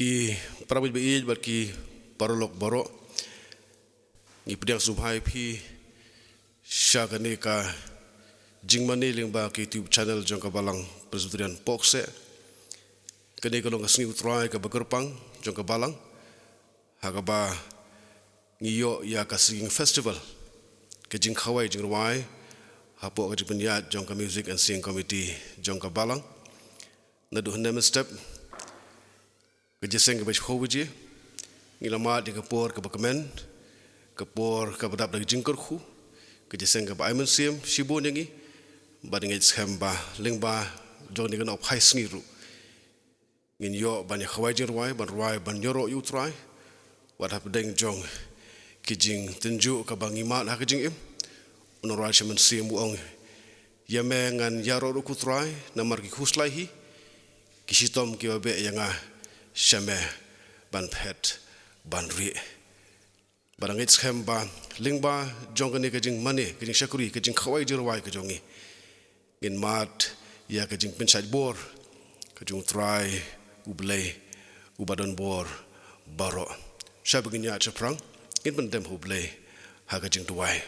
ki prabu be bat ki parolok boro ni pediang subhai phi syagane ka jingmani lingba ki YouTube channel jong ka balang presbyterian pokse kene ko long asni utrai ka bagerpang jong ka balang hagaba ngiyo ya ka singing festival ke jing khawai jing ruai hapo ka jing jong ka music and singing committee jong ka balang na do nem step ke jeseng ke bachhoji ngilama di kapor ke bakamen kapor ke badap dag jingkor khu ke jeseng ke baimen sim shibo nengi bading schemba lingba jong ni kan op high sngiru ngin yo banyak khawai jing ruai ban yoro utrai wat hap deng jong ki jing tenju ka bangima ha ke jing im unorai shaman sim buong yame ngan yaro ru kutrai namar ki khuslai hi kisitom ki babe yanga shame ban phet ban ri barang it schemba lingba jong ni ke jing mane ke jing shakuri ke jing khawai jirwai ke jongi ngin mat ya ke jing pensai bor ke jing try ublei ubadon bor baro shabiginya chaprang ngin pendem ublei ha ke jing tuai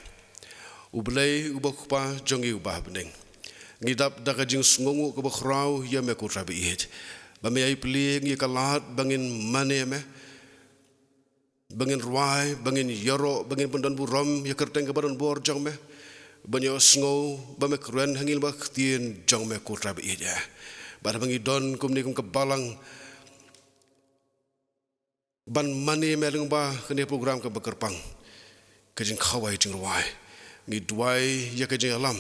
ublei ubakpa jongi ubah bening ngidap da ke jing sngongu ke bakhrau ya me ku rabi it bame ai pli ngi kalat bangin mane me bangin ruai bangin yoro bangin pendan buram ya kerteng ke badan bor jong me banyo sngo bame kren hangil ba tien jong me ku rabi it ya bar bangi don kum ni kum ke balang ban mane me leng ba kene program ke bakerpang ke jing khawai jing ruai ngi duai ya ke jing alam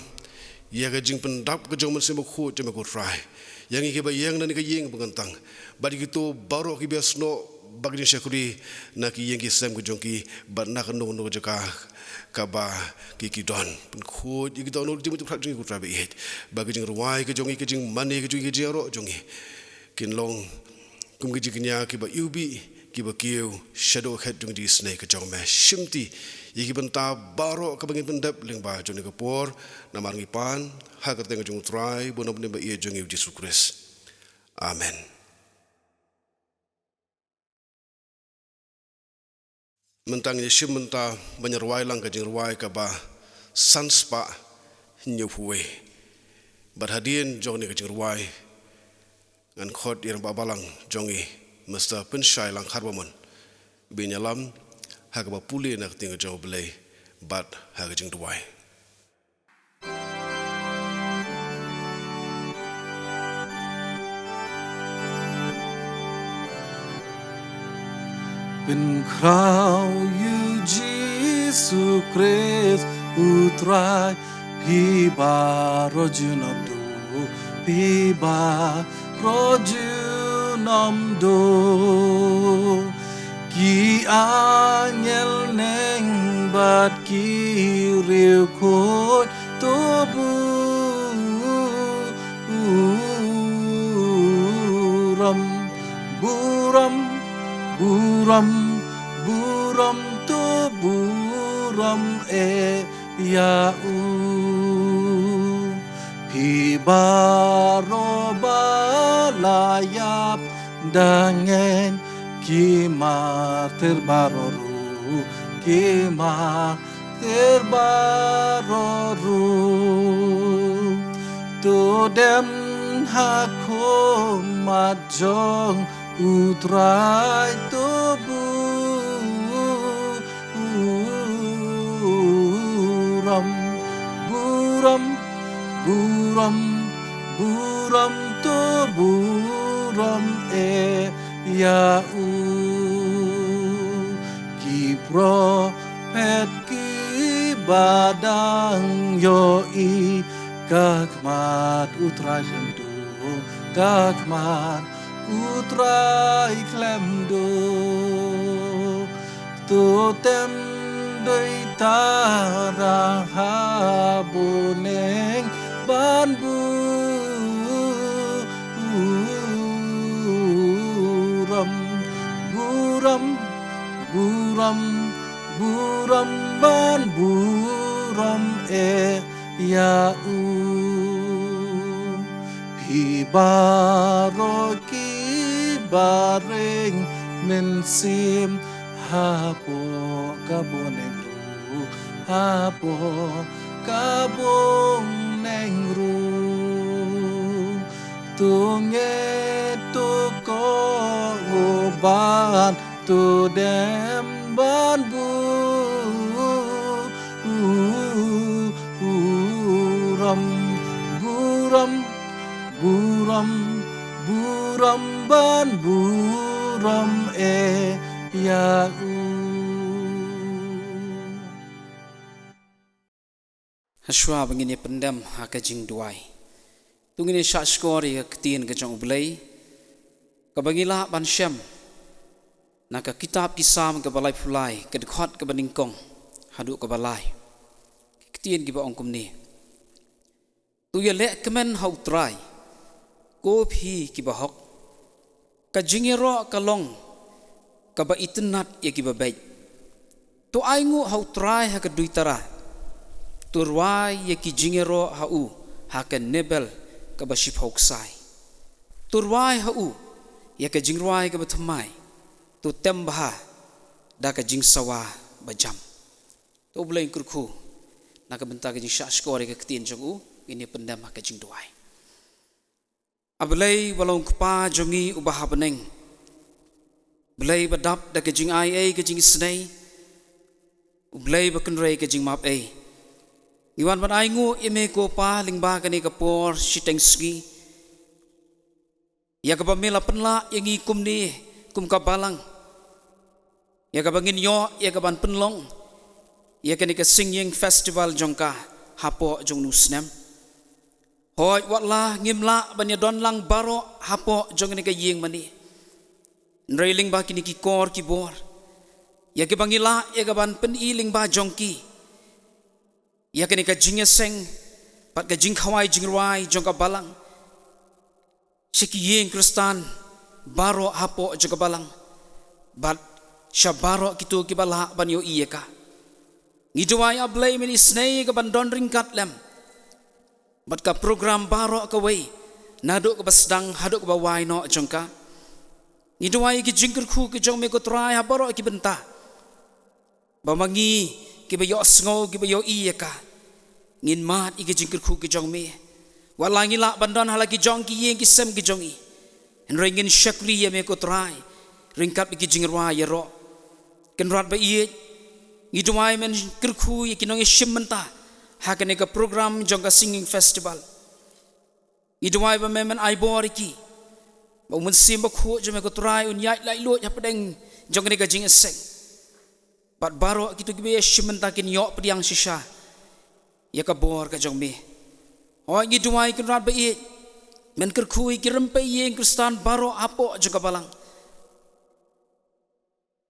ya ke jing pendap ke jong men simo khu jeme ku rai yang iki ba yang nan ke yeng pengentang badi gitu baru ki biasno bagni syakuri na ki yang ki sem ke jong ki ba na kan no jaka ka ba ki don khu ki don no jimu prak jing ku trabe it bagi jing ruai ke jong ki jing mani ke jing ki jero jong kin long kum ki jingnya ki ba ubi ki ba kiu shadow head jong di snake ke jong me shimti yiki benta baro ka bangin pendap lingba jong ke por namar ngipan ha ka teng jong try bono ne ba ie jong Yesus Kristus amen mentang Yesus menta banyarwai lang ka jing ruai ka ba sanspa nyuwe barhadien jong ne ka jing ruai ngan khot ir ba balang jongi mesta penshai lang kharbamon binyalam hagaba puli nak tinga jong belai bat haga jing duai Bin krau yu Jesu Christ utrai piba rojunamdo piba rojunamdo ki anyel neng bat ki riu kot tobu buram to buram ya pi baro balayap dangen kima terbaroru to dem hako majong utrai to buram to buram ya ki prophet ki badang yo kakmat utrai jemdo kakmat utrai klemdo totem doi tara haboneng banbu buram ban buram ya pi baro ki bareng mensim hapo kabonegru hapo kabong nengru tunge tu ko uban tu dem ban buram buram buram buram ban buram ya Haswa bangini pendam hakajing duai. Tungini syak skori ketien kejong ublay. Kabangila ban syam. Naka kitab kisam ke balai pulai kedekot ke beningkong haduk ke balai. Ketien giba ongkum ni. Tu ya lek kemen hau trai. Ko phi kiba hok. Kajingero kalong kaba itenat ya kiba baik. Tu aingu hau trai ha kedui tara. Turwai ya ki jingero hau hakan nebel ka baship hoksai. Turwai hau ya ka jingruai ka batamai. Tu tembaha da ka jingsawa bajam. Tu boleh kurku nak bentar ka jing syashkori ka ketien jongu ini pendam ka jingduai. Ablay walong kpa jongi ubah beneng. Blay badap da ka jing ai ka jing snei. Blay bakenrei ka jing map ai. Iwan ban aingu ime ko pa lingba kani kapor siteng ski. Ya ka pamela penla yang ikum ni kum kabalang. Ya ka bangin yo ya ka ban penlong. Ya kani ka singing festival jongka hapo jong nusnam. Hoi watla ngimla ban ya don lang baro hapo jong ni ka yeng mani. Nreiling ba kini ki kor ki bor. Ya ka bangila ya ka ban peniling ba jongki. Ya kini ka jingeseng pat ka jingkhawai jingruai jongka balang siki yeng kristan baro hapo jongka balang bat syabaro kitu kibala ban yo iya ka ngiduai ablay mini snei ka ban don ringkat lem bat ka program baro ka wei naduk ka basdang haduk ka bawai no jongka ngiduai ki jingkerku ki jong me ko trai habaro ki benta bamangi kibayo sngo kibayo iya ka ngin mat ike jingkerku ki jong me walangi la bandon halaki jong ki yeng ki sem ki jongi en ringin syakri ya me ko trai ringkat ki jingrwa ya ro kenrat ba iye ngidumai men kerku ki nong shimenta hakane ka program jong ka singing festival ngidumai ba men ai bor ki ba mun sim ba khu jome ko trai un yai lai lo ya pedeng jong ni ka jing eseng bat baro kitu ki be shimenta kin yo pediang sisa ya ka bor ka jong me hoi ngi duai kin rat ba i men ker khui ki rempe yeng kristan baro apo jong ka balang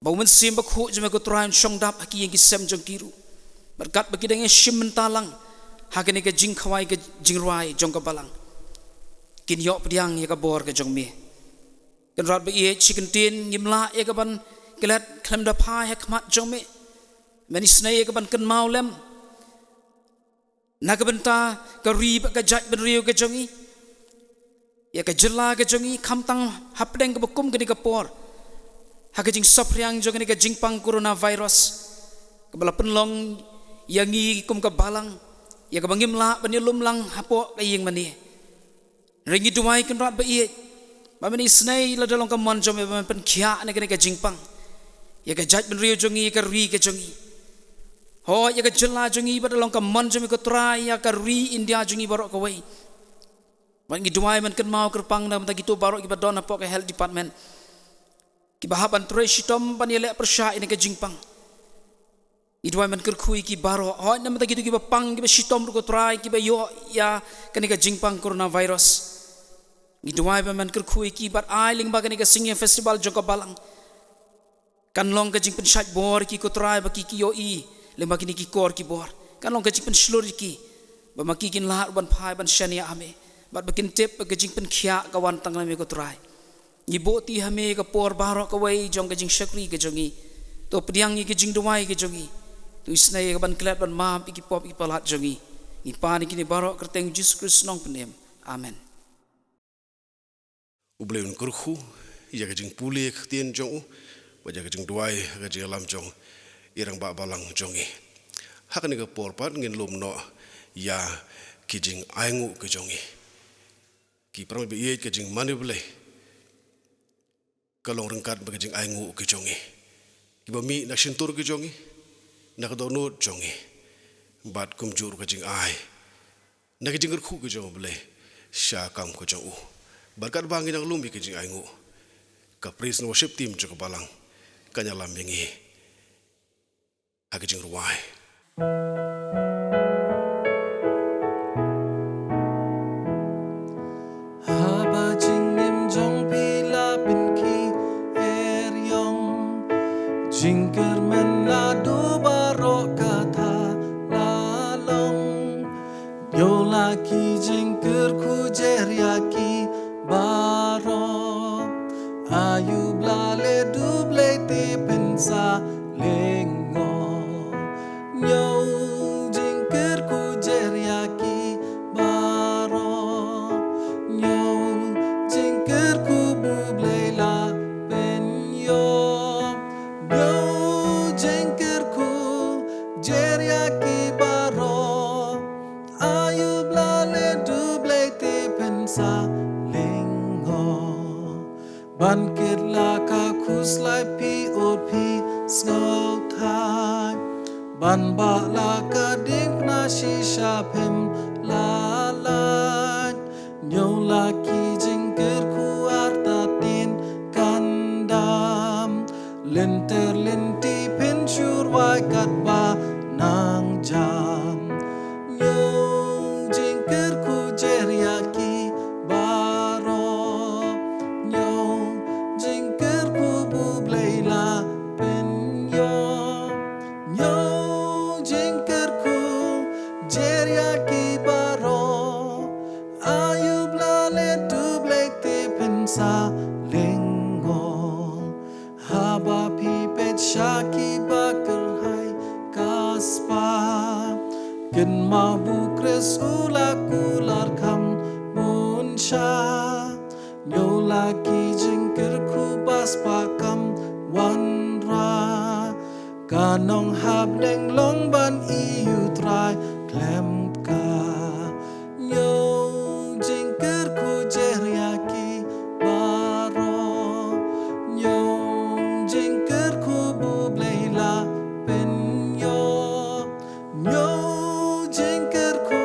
ba men sim ba khu jome ko train song dap ki yeng ki sem jong kiru berkat bagi dengan shim mentalang hakane ka jing khawai ka jing ruai jong ka balang kin yo pediang ya ka bor ka jong me kin rat ba i chicken tin ngimla ya ka ban kelat klem da phai ha khmat jong me men isnai ya ka ban kan mau lem nakabenta ka rib ka jat ben riu ka jongi ya ka jela ka jongi khamtang hapdeng ka bakum ka ni ka por ha ka jing sopriang jong ni ka jingpang coronavirus ka bala penlong yangi kum ka balang ya ka bangim la ban lum lang hapo ka yeng mani ringi duai kan rat ba i ba mani snai la dalong ka mon jom ba pen khia ni ka jingpang ya ka jat ben riu jongi ka ri ka jongi ho ya ka jela jongi badalong ka mon jomi ko trai ya ka ri India jongi barok ka wei man ngi duai man kan mau kerpang na mata gitu barok ki badon apok ka health department ki bahaban tre shitom pan yele persya ini ka jingpang ngi duai man ker khui ki barok ho na mata gitu ki bapang ki shitom ko trai ki ba yo ya kan ka jingpang coronavirus ngi duai man ker khui ki bat ai ling ba kan ka singing festival joko balang kan long ka jingpen shat bor ki ko trai ba ki yo i lemba kini ki kor ki bor kan long kajing pen slur ki ba maki kin lahar ban phai ban shania ame bat bakin tep kajing pen khia kawan tang me ko trai ni boti hame ka por baro ka wei jong kajing shakri ka jongi to pediang ni kajing duai ka jongi tu isnai ka ban klat ban ma ki pop ki palat jongi ni pa ni kini baro kerteng Jesus Kristus nong penem amen Ublay un kurku ya ka jing puli tien jong ba ja ka jing duai ka jing lam jong irang ba balang jongi hak ni ka por pat ngin lum no ya ki jing aingu ka jongi ki prang bi ye ka jing manipulate kalong rengkat ba ka jing aingu ka jongi ki ba mi nak sintur ka jongi nak donut jongi bat kum jur ka jing ai nak jing khu ka jong bele sha kam ka jong berkat bangin ang lumbi ka jing aingu ka praise and worship team jo ka balang kanya lam yengi ha ka jing ruai Haba jing nim jong pila pin ki eryong jingker men la do baro kata la long yo la ki jingker ku jeria ki baro ayu blale duble te pensa lengo yo jingker ku jeria ki baro yo jingker ku buble la pen yo jingker ku jeria ki baro ayu blale duble te pensa lengo Bankit la ka kuslai pi o pi snow time ban ba la ka ding na shisha pem la nyo la ki jingker ku arta tin kandam linter linti pin shur wai kat ba nang jam nyo jingker ku jeria ki baro nyo jingker ku buble la pen nyo jingker ku jeria ki baro ayub la le duble te pensa lengo haba pi pet shaki bakar hai kaspa kin ma bukres ula kular kam munsha nyo la ki jingker ku bas pakam wanra kanong hab deng long ban iu try klem ka nyo jingker ku jeria ki baro nyo jingker ku buble la pen nyo jingker ku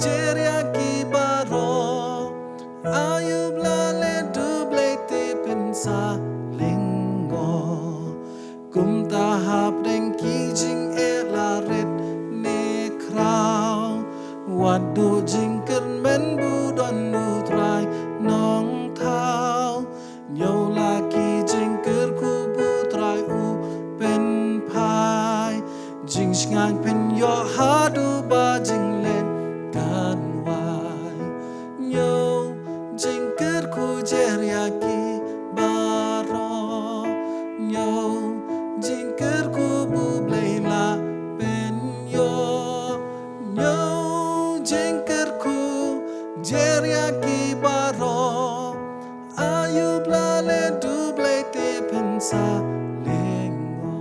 jeria ki baro ayub la le duble te pensa lengo kum ta hap deng ki jing e la ret ne krau wadu jingker men bu don nu trai nong thao nyo la ki jingker ku bu trai u pen pai jing ngang pen yo hadu ba jing len kan wai nyo jingker ku jeria ki baro nyo jingker ku buble la pen yo nyo jingker ku jeria ki baro ayub la le duble te pensa lengo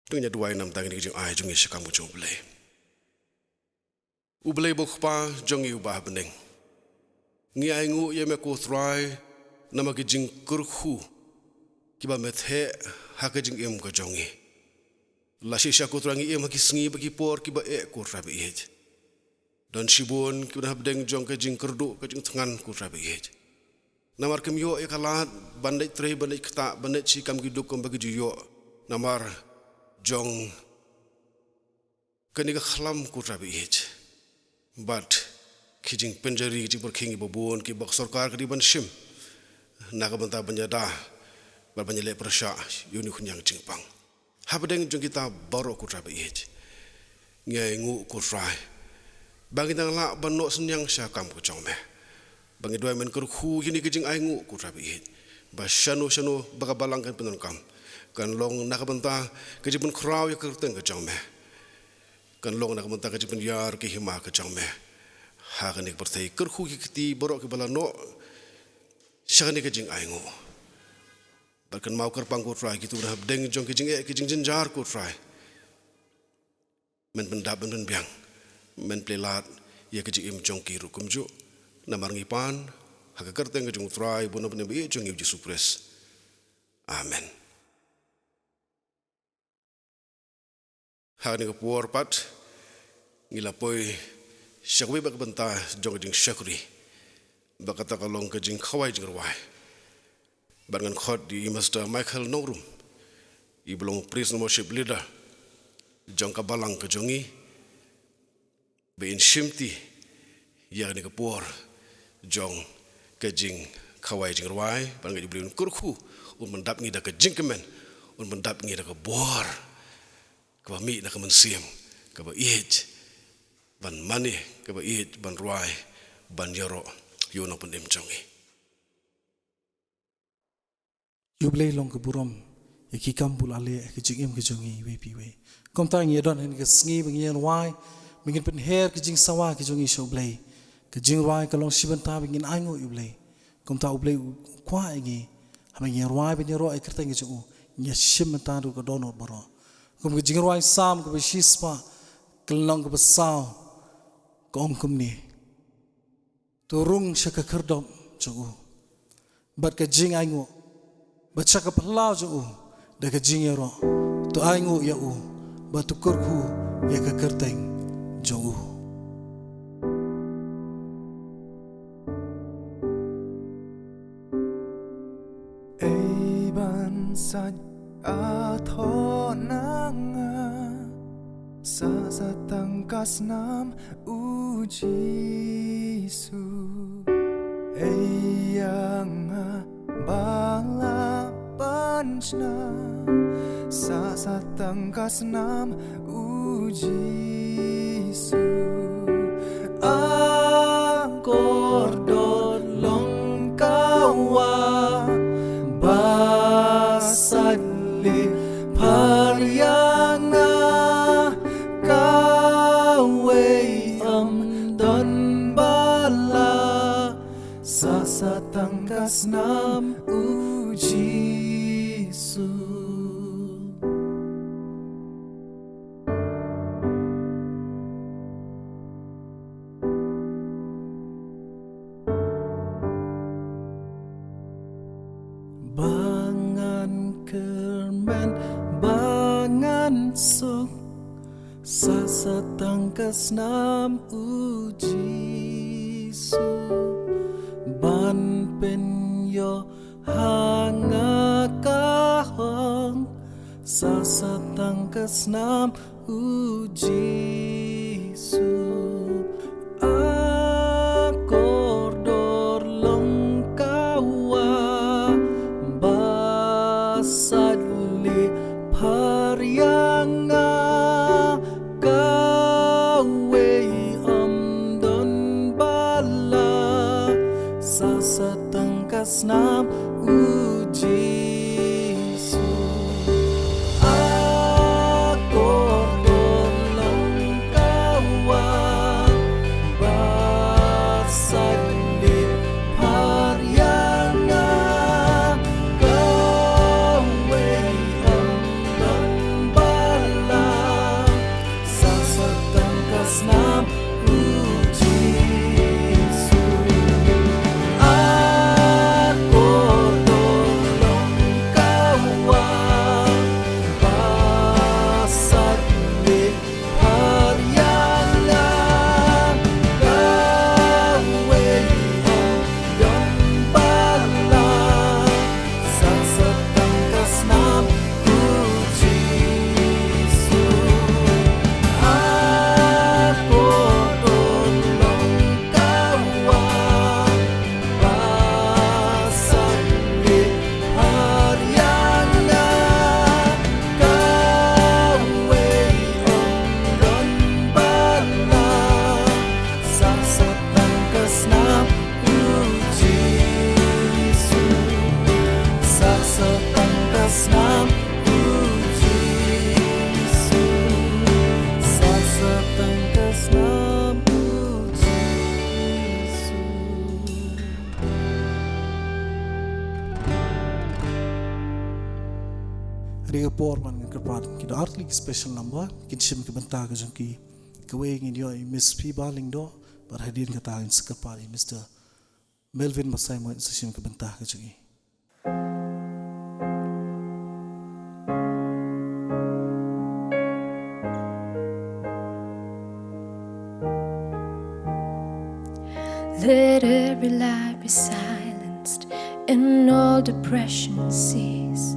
tunya duai nam tang ni jing ai jung is kam jong bele ublei bok pa jong yu ba beneng ngi ai ngu ye me ko thrai nama ki jing kurkhu ki ba met he ha ka jing em ka jongi la shi sha ko trangi em ki sngi ba ki por ki ba e ko rabi hej don shibon ki ba deng jong ka jing kurdu ka jing thangan ko rabi hej namar kem yo e kala bandai tre bandai kta bandai chi kam ki duk kom ba ki ju yo namar jong kani ka khlam ko rabi hej but kijing penjari kijing berkingi babon ki bak sarkar kadi ban shim naga banta banyada bar banyale prasha yuni khunyang jingpang habdeng jong kita baro ku trabe ej ngai ngu ku rai bangi dang la banno senyang syakam ku chongme bangi doi men kur khu yuni kijing ai ngu ku trabe ej ba shano baga balang kan penon kam kan long naga banta kijing pun kraw ya kerteng ku chongme kan long naga banta kijing pun yar ki hima ku chongme ha kanik berthai kerhu ki kiti borok ki balano siya ni kajing ay ngo. Barkan mau kerpang ko try gitu na deng jong kajing jenjar ko try. Men pendap men biang. Men plelat ya kajing im jong kiru kumju. Na marangipan hakakerteng kajing try bona bona bi jong yu supres. Amen. Hari ni kepuar pat ngilapoi syakwi bak benta jong kajing syakuri. Bakata kalong kajing kawai jing rawai. Barengan khot di Master Michael Norum, ibelong Priest Worship Leader, jong kabalang kejongi, bein shimti, yang ni kepuar, jong kejing kawai jing rawai, barengan dibeli kurku, mendap ngida kejing kemen, mendap ngida kebuar, kebami nak kemensiam, keba ij, ban mani, keba ij, ban rawai, ban yaro, yono pun jongi. Yublei long ke burom, yaki kampul ale ke jingim ke jongi we. Kom tang ye don hen ke sngi bengin wai, bengin pen her ke jing sawa ke jongi shoblei, ke jing wai ke long sibenta bengin aingo yublei. Kom ta ublei kwa engi, hameng ye wai bengin ro ai kerteng ke jongu, ye sibenta ru ke donor baro. Kom ke jing wai sam ke besispa, ke long ke besau, ke ongkum ni. Turung syaka kerdom jongu. Bat ke jing aingo. Baca kepelau jauh, dah kejing ya roh, tu aingu ya batu kurku ya kekerteng jauh. Eiban saj athonanga, sa tangkas nam ujisu, eyanga bala panchna sa tangkas nam ujisu Akordon long kawa basadli paryanga kawe don bala sa tangkas nam ujisu. Bangan kermen, bangan suk, sa tangkas nam ujisu. Ban penyo hanga kahong sa tangkas nam ujisu. Akordor long kawa basadli paryanga kawe don bala sa tangkas nam ujisu. Akordor long kawa basadli paryanga kawe don bala sa tangkas nam ujisu. Akordor Kaya por man kerpat kita artli special number kita sim ke benta ke jengki kawai ngin yo Miss P Baling do berhadirin kata in sekerpat Mr. Melvin Masai mo sim ke benta ke jengki. Let every lie be silenced and all depression cease.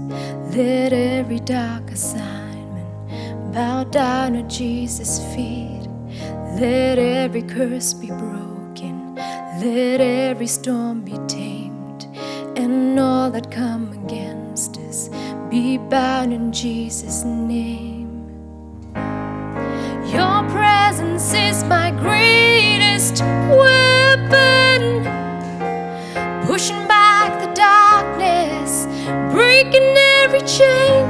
Let every dark assignment bow down at Jesus' feet. Let every curse be broken. Let every storm be tamed. And all that come against us be bound in Jesus' name. Your presence is my greatest weapon, pushing back the darkness, breaking every chain.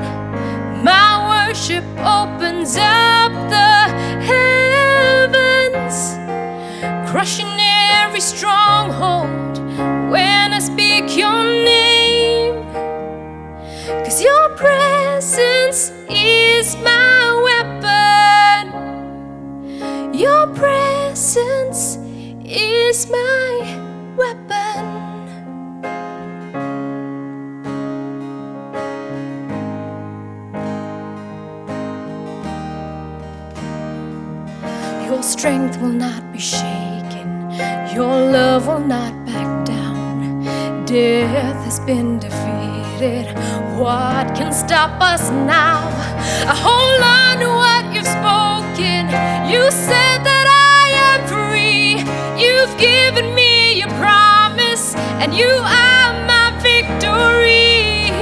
My worship opens up the heavens, crushing every stronghold when I speak your name. 'Cause your presence is my weapon. Your presence is my weapon. Your strength will not be shaken. Your love will not back down. Death has been defeated. What can stop us now? I hold on to what you've spoken. You said that I am free. You've given me your promise, and you are my victory.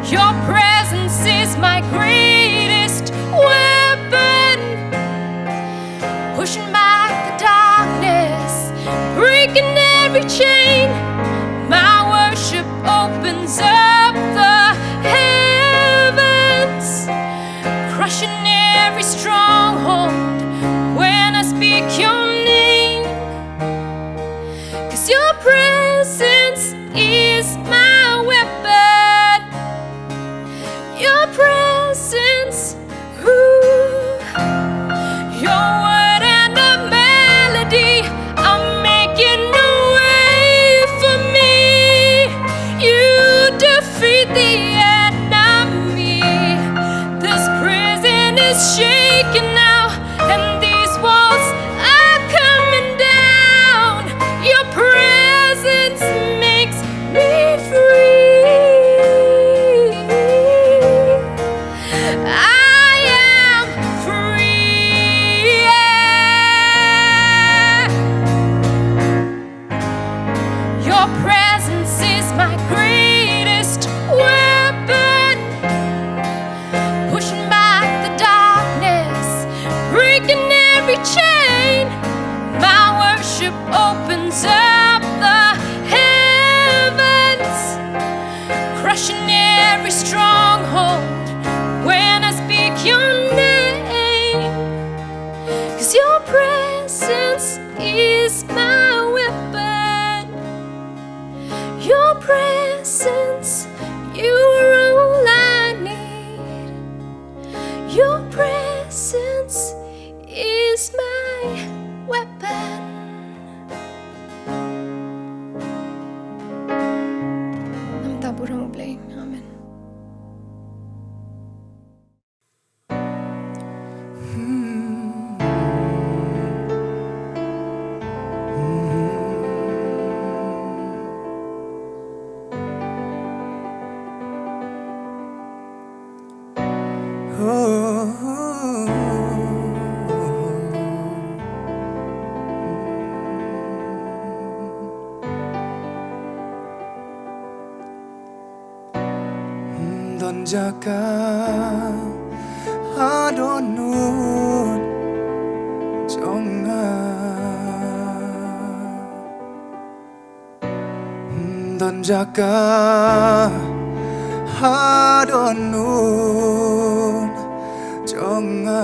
Your presence is my greatest weapon, pushing back the darkness, breaking every chain. My worship opens up the heavens, crushing every stronghold when I speak your name. 'Cause your presence is my weapon. Your presence, your word and a melody are making a way for me. You defeat the enemy. This prison is shaking now, and these walls are coming down. Your presence makes me free. I am free. Your presence is my greatest weapon, pushing back the darkness, breaking every chain. My worship opens up the heavens, crushing every stronghold when I speak your name. 'Cause your presence is my weapon. Your presence, you are all I need. Your presence is my weapon. Nam taburang ublay. Amen. Don jaka adonun jonga Don jaka adonun jonga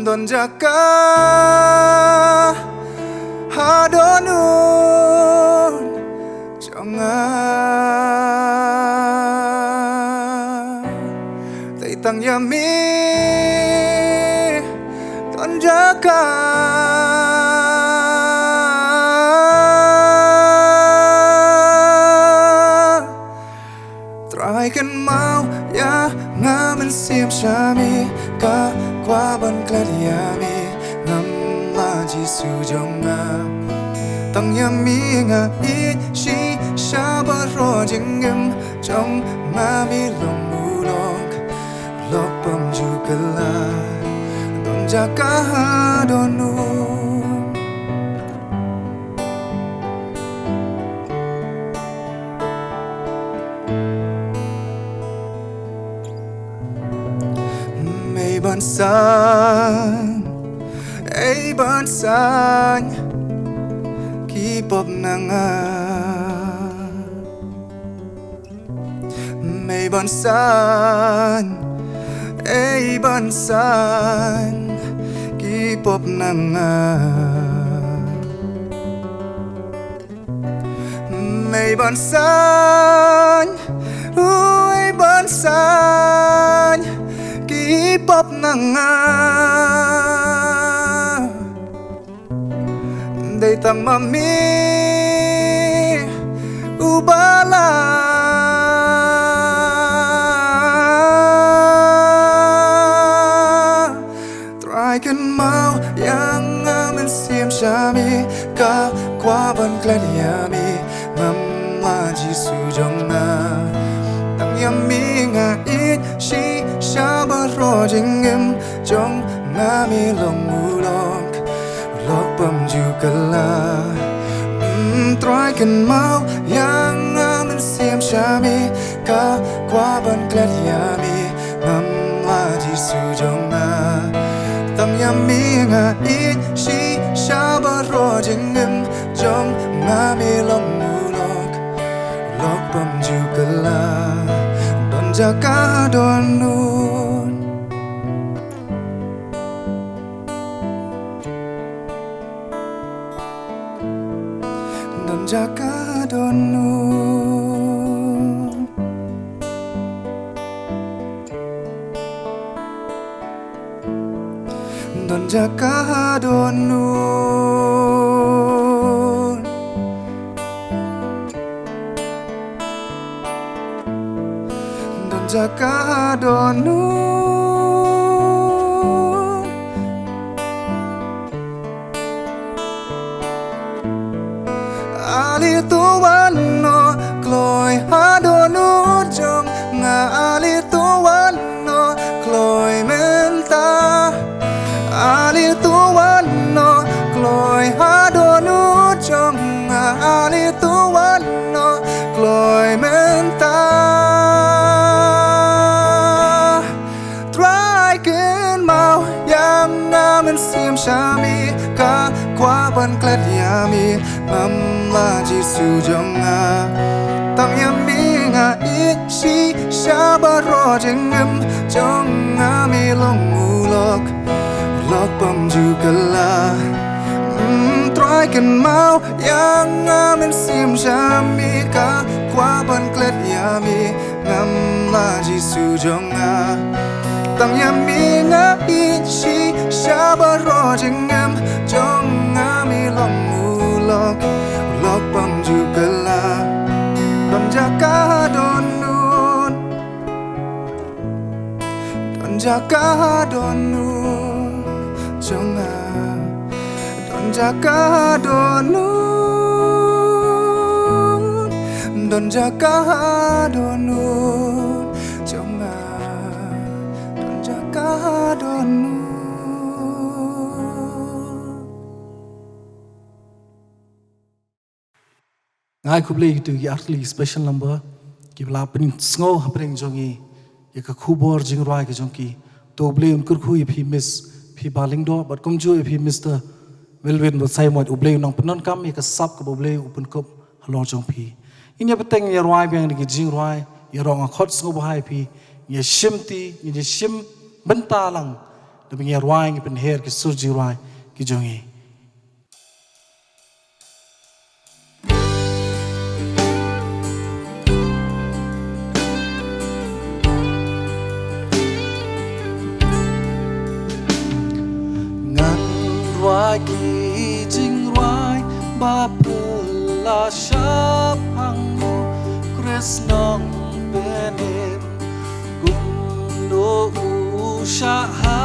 Don jaka adonun tay tăng yami ton jaga try kan mau ya ngamen sim shami ka qua ban kladiami ngam la jisu jonga tăng yami nga it shi shabaro jingim trong mami long mulok lok pam jukala don jaka donu mây ban san ai ban san ki pop nanga mây ban san ai ban san ki pop nanga mây ban san ai ban san ki pop nanga đây tăng mami ubala try kan mau yang ngamen sim shami ka qua ban kladiami mam la jisu jonga tăng yami nga it shi shabaro jingim jong ngami long mulok lok pam jukala try kan mau yang ngamen sim shami ka qua ban kladiami mam la jisu jonga tăng yami nga it shi shabaro jingim jong ngami long mulok lok pam jukala don jaka don nun don jaka don nun don jaka don nun don jaka don nun ali tuwano kloy hadonu jong nga ali tuwano kloy menta ali tuwano kloy hadonu jong nga ali tuwano kloy menta try kan mau yang ngamen sim shami ka qua ban kladiami mam la jisu jonga tăng yami nga it shi shabaro jingim jong ngami long mulok lok pam jukala try kan mau yang ngamen sim shami ka qua ban kladiami ngam la jisu jonga tăng yami nga it shi shabaro jingim jong ngami long mulok lok pam jukala don jaka don nun don jaka don nun jonga don jaka don nun don jaka don nun jonga don jaka don nun ngai kublei tu yartli special number ki bla prin sngo hapring jongi ye ka khubor jingrai ke jongki to ble un kur khu phi miss phi baling do but kom ju phi mr welwin bo sai mod uble nong panon kam ye ka sap ka boble upun kop halo jong phi in ye pateng ye roi bang ki jingrai ye rong a khot sngo bo hai phi ye shimti ye shim banta lang de ye roi ngi pen her ki sur jingrai ki jongi ki jing roi ba pula shap hangu Krisnong benim gundo usha ha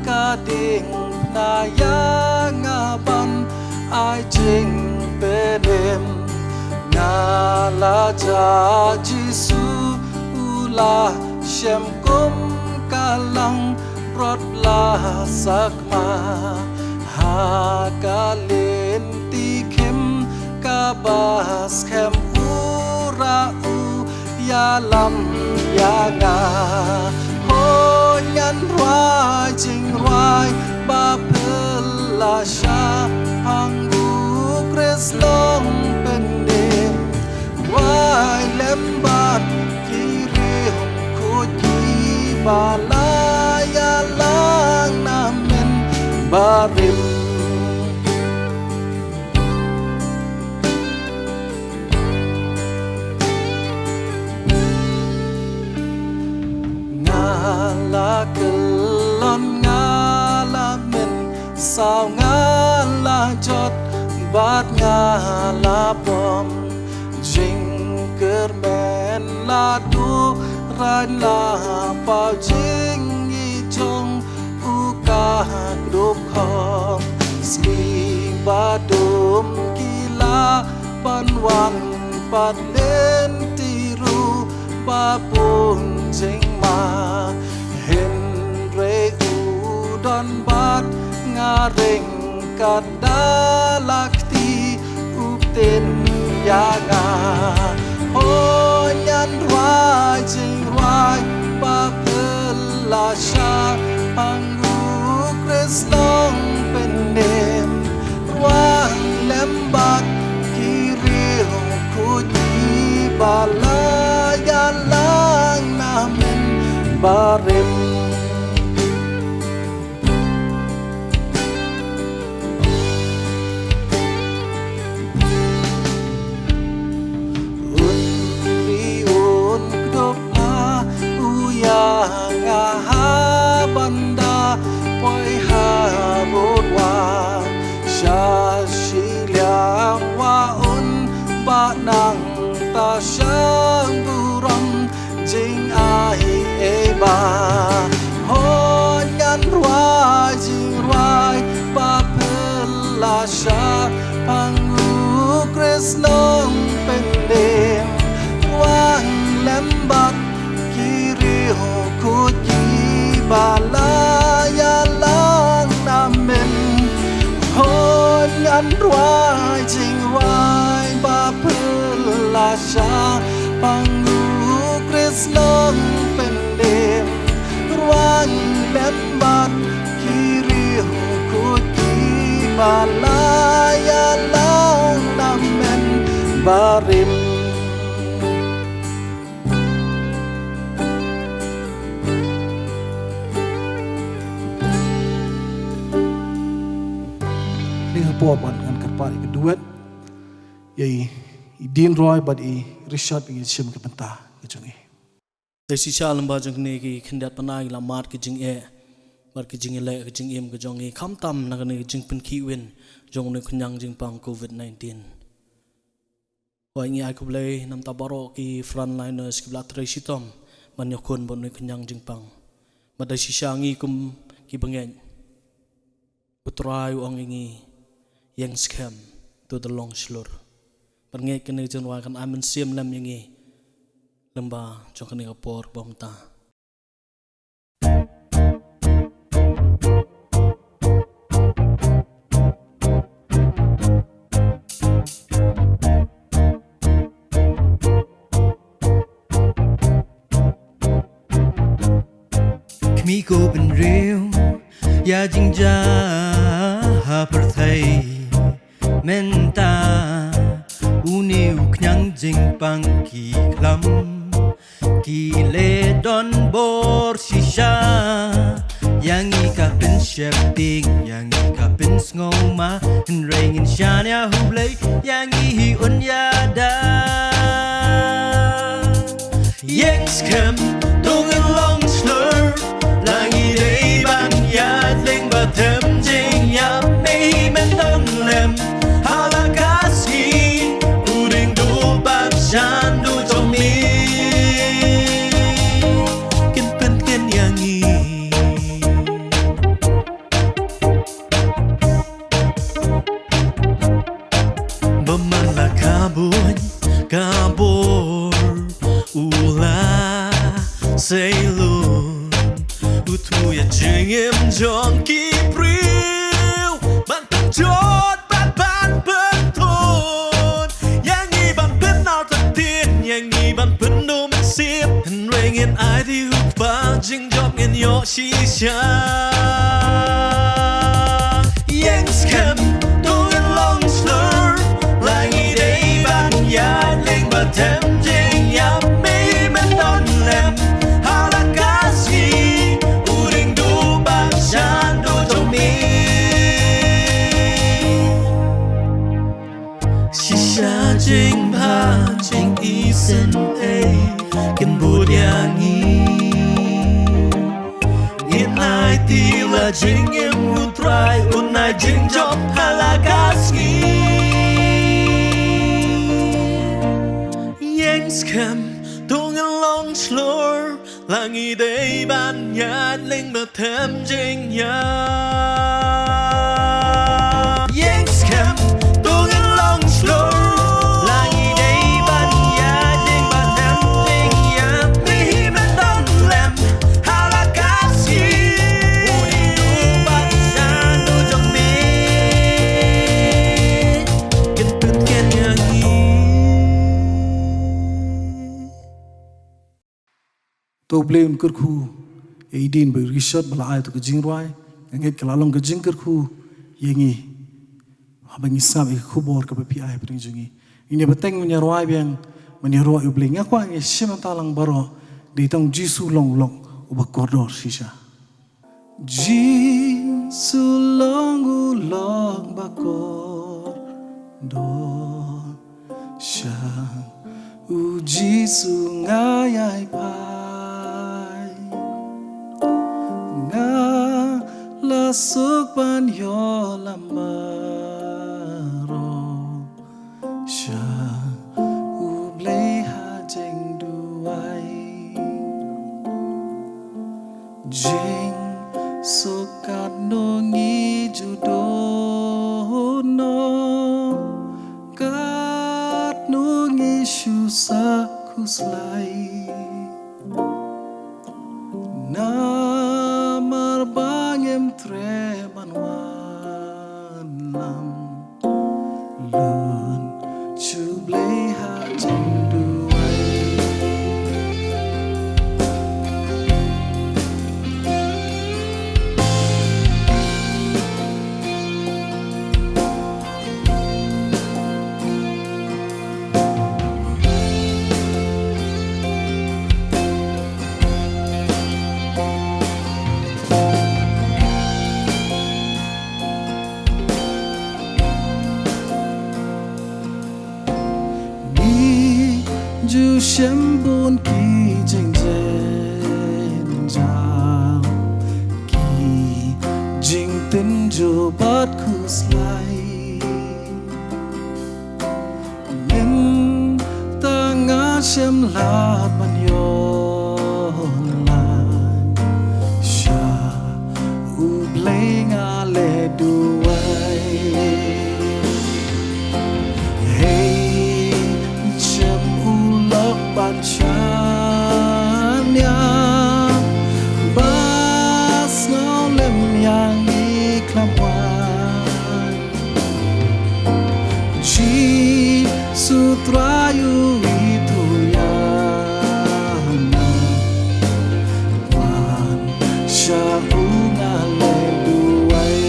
kading na yang aban ai jing benim ngala ja jisu ula shem kum kalang rot la sakma ha kalin ti khem ka bas khem ura u ya lam ya nga ho nyan roi jing roi ba phel la sha hangu kres long pende wai lem bat ki re ko ki ba la ya lang na men barim ngala kelon ngala men sao ngala jot bat ngala bom jing kermen la du ran la pao jing i chong u ka grup khom smi ba dum kila pan wan pat len ti ru ba pun jing ma hen re u don bat nga ring kat dalakti upten ya nga ho nyan roi jing roi ba pela sha angu kres long penem ruang lembat kiril ku di balaya lang namin barim nang ta sang buram jing ai e ba ho nyan ruai jing ruai pa pela sha pangu kres long pendem wang lembat kiri ho ku ki balaya lang namen ho nyan ruai jing ruai ba la sha pangu kres long pendem ruang lembat kiri ku ki balaya lang namen barim ni hapoban kan karpari keduet yai Din Roy but I Richard ingin sim ke pentah ke jungi. Desi salam ba jung ne ki khendat panai la mat ke jing e bar ke jing le ke jing em ke jongi kham tam na ne jing pen ki win jong ne khunyang jing pang COVID-19. Wa ngi ai kublei nam ta baro ki frontliners ki blat tre sitom man yakun bon ne khunyang jing pang. Ma desi shangi kum ki bangen. Putrai ong ngi yang scam to the long slur. Pergi kena jenwa kan amen siam lam yang ini lembah jong kena kapor bom ta. Kami ko ben real ya jingja ha perthai menta Uniu knyang jing pang ki klam ki le don bor shisha yang I ka pen shepting yang I ka pen ngong ma hin ring in shan ya hublei yang I un ya da yang scam dong in long slur lang I dei bang ya ling ba them jing ya me nghiền ai thì hút ba chính job nghiền nhỏ xí xa yang scam tôi long slur là nghĩ đây bạn nhà lên mà thêm chính nhà mấy mình đón lem halakasi uring du ba san du cho mi xí xa chính ba chính ý sen ấy kinh bùa nhà nghi nghiền ai thì là chính em muốn try un ai chính job halakasi yang scam tung in long slur là nghĩ đây ban nhà linh mà thêm chính nhà yang scam tung in long slur là nghĩ đây ban nhà linh mà thêm chính nhà mi mà đón làm halakasi uri du ban sa du trong mi kinh tụt khen nhà nghi to blame kur khu edin be research bala ai to ka jing roi nge kala long ka jing kur khu yengi habangi sam e khu bor ka pi ai pring jungi ini beteng nya roi biang mani roi uble nga kwa nge sim talang baro di tong jisu long long uba koridor shisha jisu long long ba koridor sha u jisu ngai pai nga la suk ban yo lamaro sha u blei ha jeng duai jeng sokat no ngi judo no kat no ngi shu sa kuslai na marbang em tre banwan lam lun chu blei ha jeng duai ju shem bun ki jeng jen jam ki jing tin jo bat khus lai nen ta nga shem la ban yo la sha u blei nga le du ai ban chanya bas ngau lem yang ni klamwan chi sutrayu itu ya wan sharunga le duai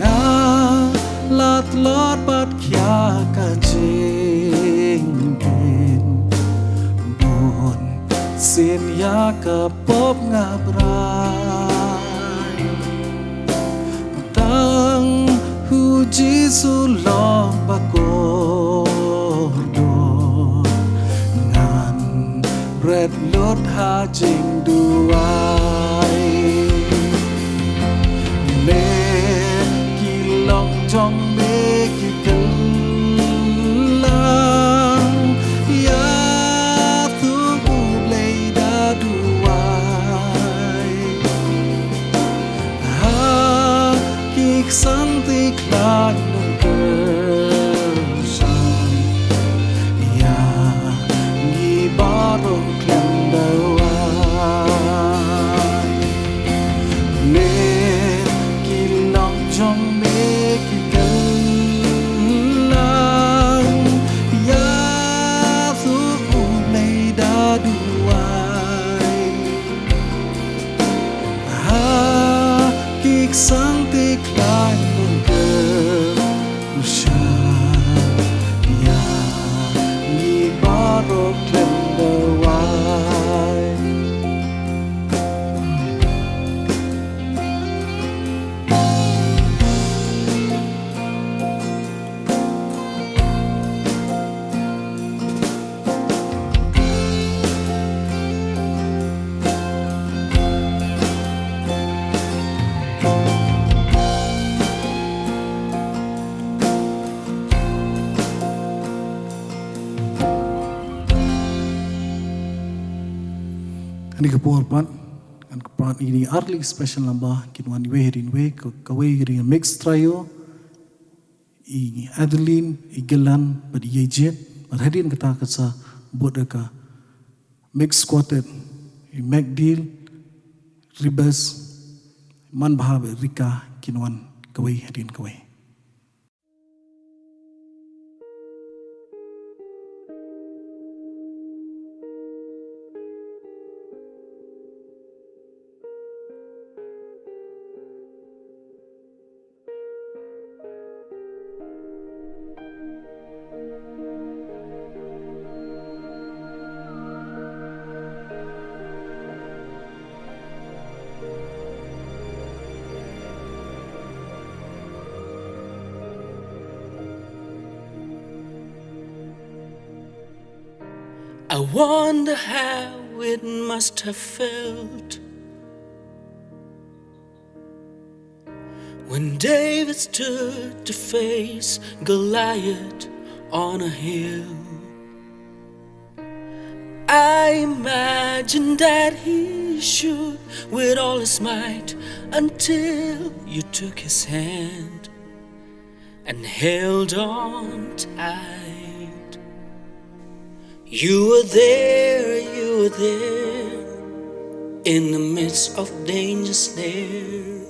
na lat lot bat kya ka sin ya ka pop ngabrai tang hu jisu long ba ko do ngan red lot ha jing duai le ki long jong be ki kel something like no person ya ni baro klandawa ne kilong jong me kikelang ya su u me ik sang te klein und Usha ya ni barok lendawai Ani keporpan kan kepan ini arli special namba kinwan we herin we kawe herin mix trio I Adeline I Gelan bad yejet bad herin kata kasa bodaka mix quartet I Macdeal Ribas man bahab Rika kinwan kawe herin kawe I wonder how it must have felt when David stood to face Goliath on a hill. I imagine that he shook with all his might until you took his hand and held on tight. You were there in the midst of danger snare.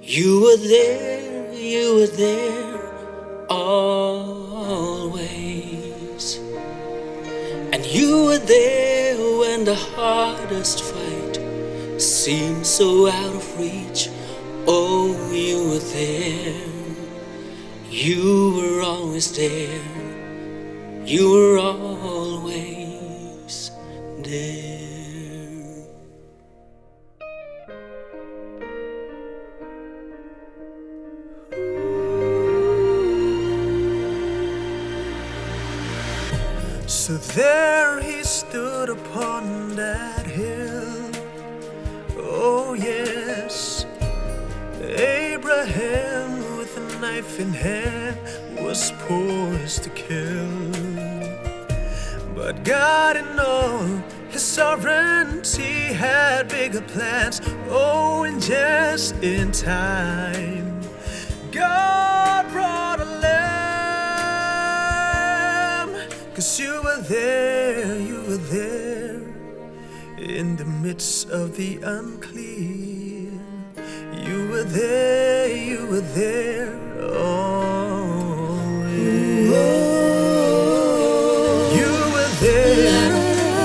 You were there always. And you were there when the hardest fight seemed so out of reach. Oh, you were there. You were always there. You were always there. So there he stood upon that hill. Oh yes, Abraham with a knife in hand was poised to kill. But God in all his sovereignty had bigger plans. Oh, and just in time, God brought a lamb. 'Cause you were there in the midst of the unclean. You were there always. You were there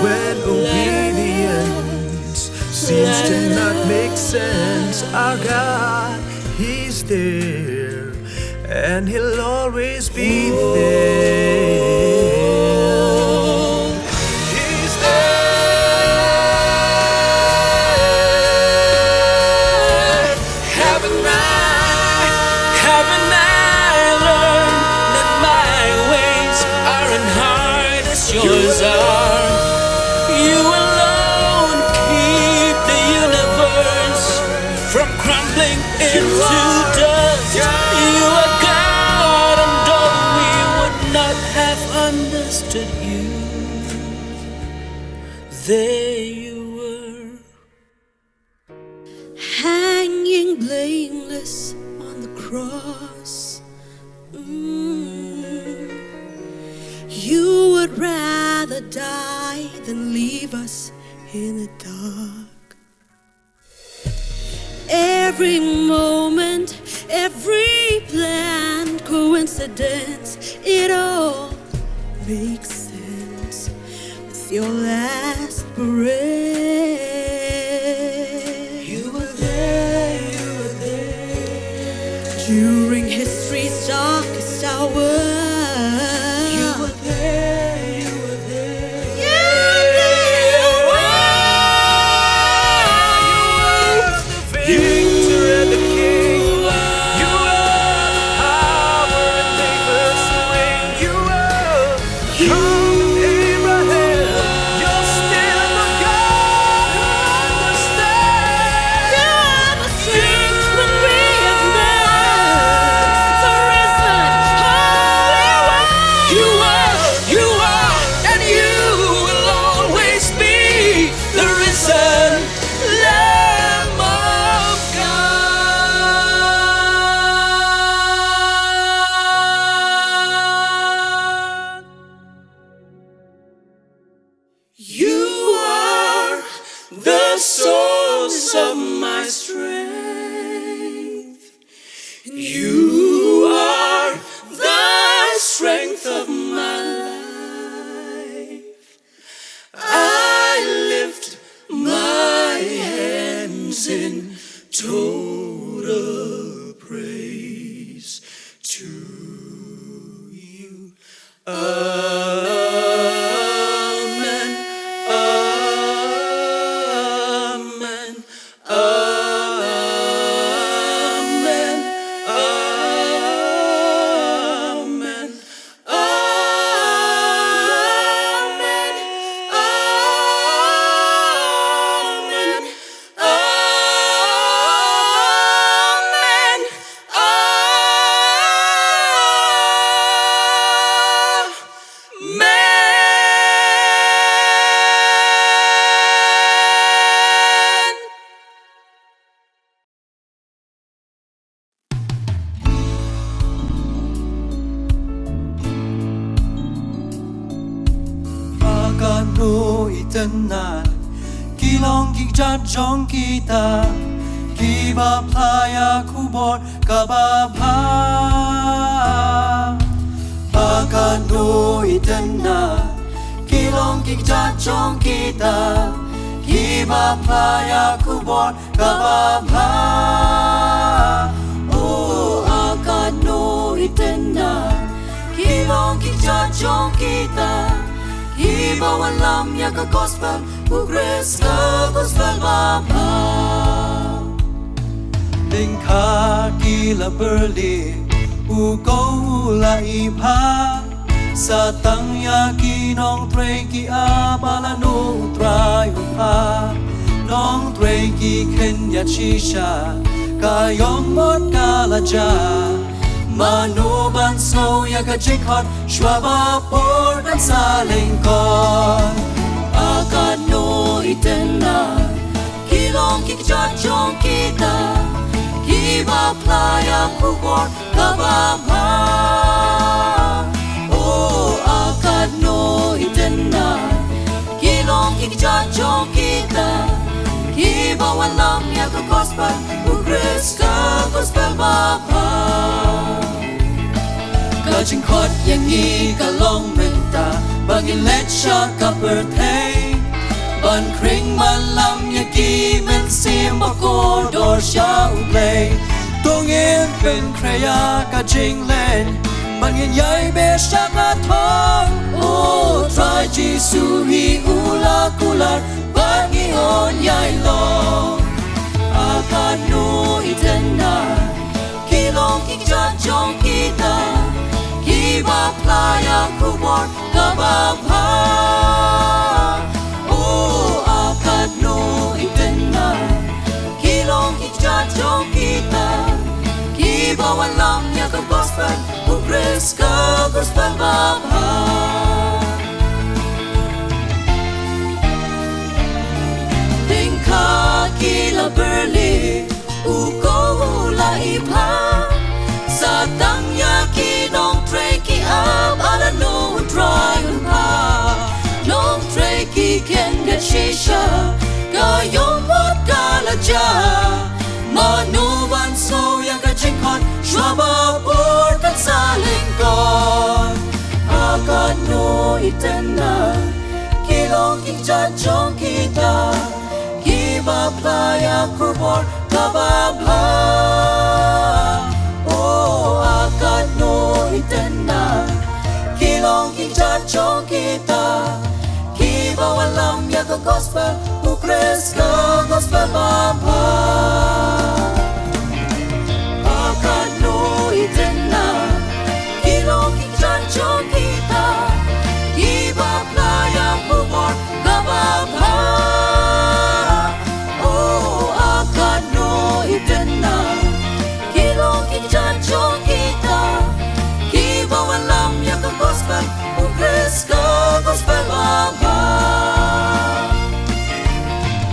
when obedience seems to not make sense. Our God, He's there, and He'll always be there. He's there. Haven't I learned that my ways aren't hard as yours are? You alone keep the universe from crumbling into dust. You are God, and though we would not have understood you, there you were, hanging blameless on the cross. You would rather die than leave us in the dark. Every moment, every planned coincidence, it all makes sense with your last breath. you were there, you were there. During history's darkest hour, you were there, you were there. You were the victor and the king. You are the power in David's reign. You are God in Abraham. You're still the God who understands. You are the strength when we have met the risen Holy One. You are, and you will always be the risen Lamb of God. You are the source of my strength. You are the strength of my life. I lift my hands in total praise to you. Amen. Amen. Amen. Amen. Amen. Pagano itanan Kilong gigjan jong kita Kiba playa kubor kababha Pagano itanan Kilong gigjan jong kita Kiba playa kubor kababha Oh akano itanan Kilong gigjan jong kita Iba walam ya ka gospel Ugres ka gospel baba Lingka kila berli Ugo la ipa Sa tangya kinong tre ki abala no try upa Nong tre ki kenya chisha Kayong mot kalaja Manu banso ya ka jikot Shwaba por dan salingkon Akano itena Kilong kikjat jong kita Kiba playa kubor kababa Oh akano itena Kilong kikjat jong kita Kiba walam ya ka gospel Ugres ka gospel baba Kajing kot yang i kalong menta Bangin let siya kapertay Ban kring malam ya ki men sim bakodor siya ublay Tungin pen kreya kajing len Bangin yay be siya katong Oh try jisu hi ula kular Bangihon yay long Akano itena Kilong kikjat jong kita Kiba playa kubor kababha Oh akano itena Kilong kikjat jong kita Kiba walam ya ka gospel Ugres ka gospel babha Lingka kila berli Uko la ipa Sa tangya kinong tre ki ab ala no dry pa Nong tre ki ken get shisha Kayong mot kalaja Manu banso yang ka jingkot Shwaba por kan salingkot Akano itena Kilong kikjat jong kita Kiba playa kubor kababha Oh chong kita kiba walam ya ka gospel ukres ka gospel mama akano itena kilo kichan chong kita kiba playa pumor kababa oh akano itena kilo kichan chong kita kiba walam ya ka gospel ukres ka gospel mama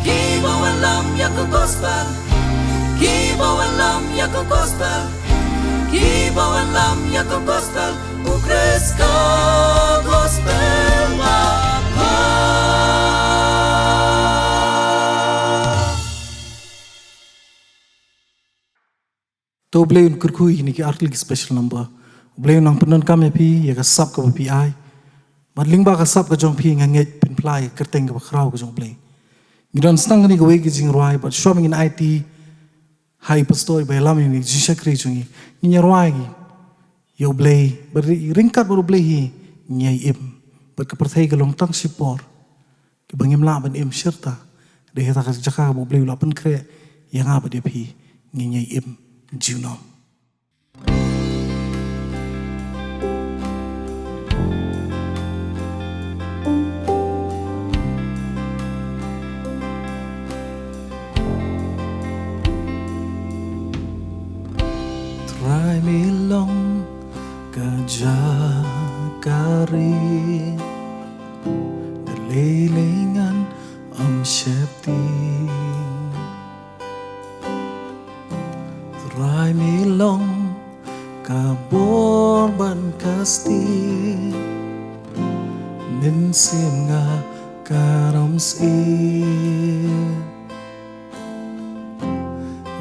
kiba walam ya ka gospel kiba walam ya ka gospel kiba walam ya ka gospel ukres ka gospel mama तो ब्ले उन कुरकुई नि की आर्टिकल की special number ब्ले उन पेनन काम पी या का सब का पी आई मदलिंग बा का सब का जों P ngenge pen play kerteng ka khraw ka jong play gidan stang ni ka we ki jing roi but shopping in IT high story by lam ni jisha kri jungi ni roi gi yo play but ringkat baru play hi nyai im but ka perthai ka long tang sipor ki bangim la ban im shirta de ta ka jaka bo play la pen kre yang apa dia phi nyai im junom Try me long kajakari Dalilingan ang syepti Try me long kaborban kasti Ninsim nga karamsi